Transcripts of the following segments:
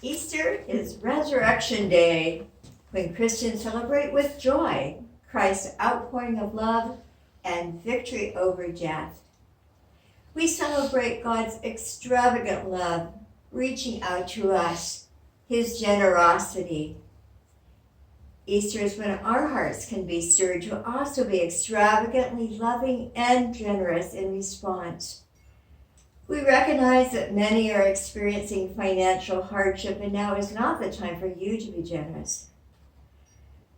Easter is Resurrection Day, when Christians celebrate with joy Christ's outpouring of love and victory over death. We celebrate God's extravagant love reaching out to us, his generosity. Easter is when our hearts can be stirred to also be extravagantly loving and generous in response. We recognize that many are experiencing financial hardship, and now is not the time for you to be generous.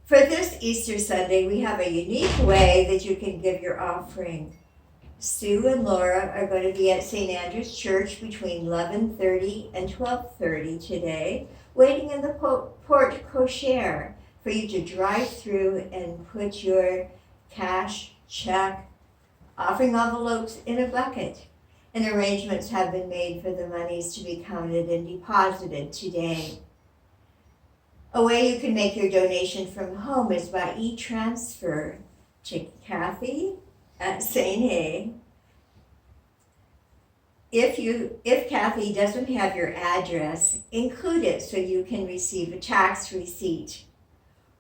For this Easter Sunday, we have a unique way that you can give your offering. Sue and Laura are going to be at St. Andrew's Church between 11:30 and 12:30 today, waiting in the porte cochere for you to drive through and put your cash, check, offering envelopes in a bucket. And arrangements have been made for the monies to be counted and deposited today. A way you can make your donation from home is by e-transfer to Kathy at St. A. If Kathy doesn't have your address, include it so you can receive a tax receipt.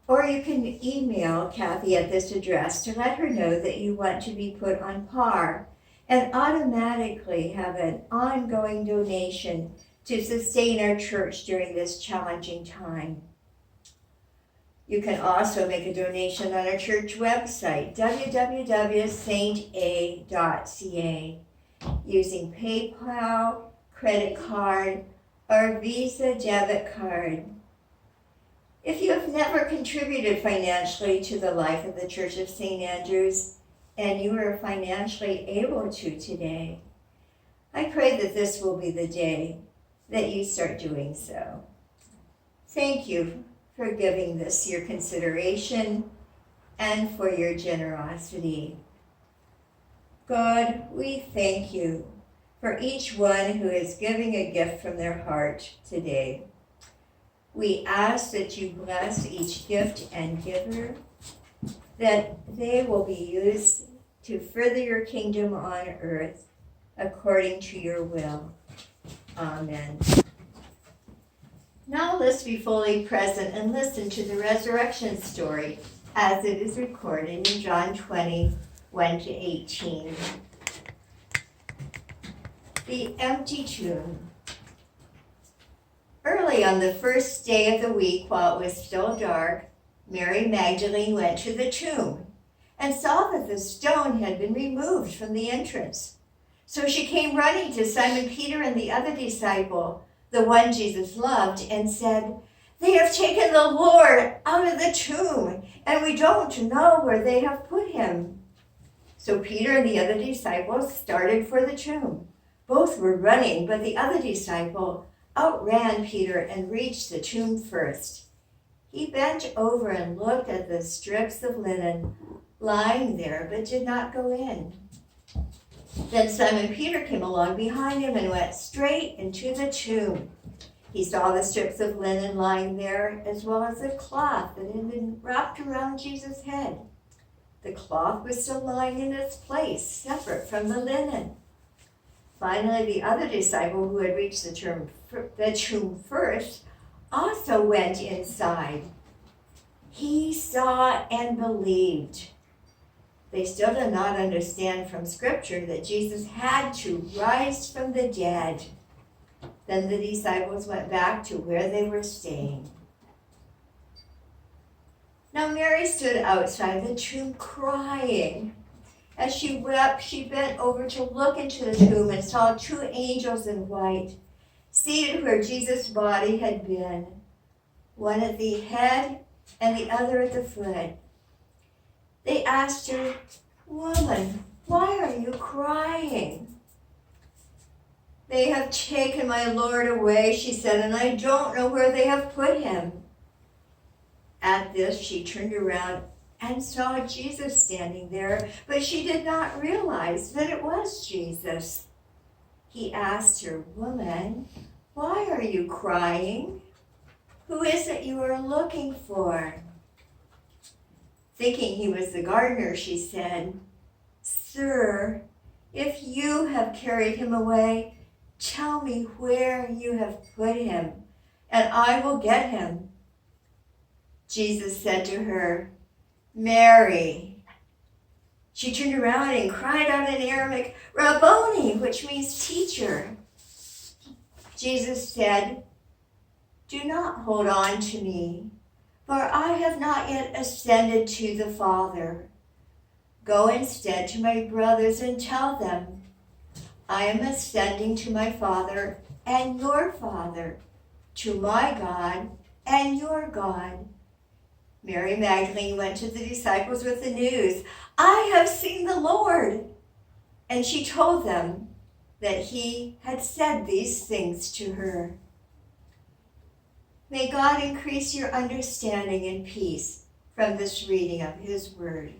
Or you can email Kathy at this address to let her know that you want to be put on par and automatically have an ongoing donation to sustain our church during this challenging time. You can also make a donation on our church website, www.sainta.ca, using PayPal, credit card, or Visa debit card. If you have never contributed financially to the life of the Church of St. Andrews, and you are financially able to today, I pray that this will be the day that you start doing so. Thank you for giving this your consideration and for your generosity. God, we thank you for each one who is giving a gift from their heart today. We ask that you bless each gift and giver, that they will be used to further your kingdom on earth according to your will. Amen. Now let's be fully present and listen to the resurrection story as it is recorded in John 20:1-18. The empty tomb. Early on the first day of the week, while it was still dark, Mary Magdalene went to the tomb and saw that the stone had been removed from the entrance. So she came running to Simon Peter and the other disciple, the one Jesus loved, and said, "They have taken the Lord out of the tomb, and we don't know where they have put him." So Peter and the other disciple started for the tomb. Both were running, but the other disciple outran Peter and reached the tomb first. He bent over and looked at the strips of linen lying there, but did not go in. Then Simon Peter came along behind him and went straight into the tomb. He saw the strips of linen lying there, as well as the cloth that had been wrapped around Jesus' head. The cloth was still lying in its place, separate from the linen. Finally, the other disciple who had reached the tomb first also went inside. He saw and believed. They still did not understand from Scripture that Jesus had to rise from the dead. Then the disciples went back to where they were staying. Now Mary stood outside the tomb crying. As she wept, she bent over to look into the tomb and saw two angels in white, seated where Jesus' body had been, one at the head and the other at the foot. They asked her, "Woman, why are you crying?" "They have taken my Lord away," she said, "and I don't know where they have put him." At this, she turned around and saw Jesus standing there, but she did not realize that it was Jesus. He asked her, "Woman, why are you crying? Who is it you are looking for?" Thinking he was the gardener, she said, "Sir, if you have carried him away, tell me where you have put him, and I will get him." Jesus said to her, "Mary." She turned around and cried out in Aramaic, "Rabboni," which means teacher. Jesus said, "Do not hold on to me, for I have not yet ascended to the Father. Go instead to my brothers and tell them, I am ascending to my Father and your Father, to my God and your God." Mary Magdalene went to the disciples with the news, "I have seen the Lord." And she told them that he had said these things to her. May God increase your understanding and peace from this reading of his word.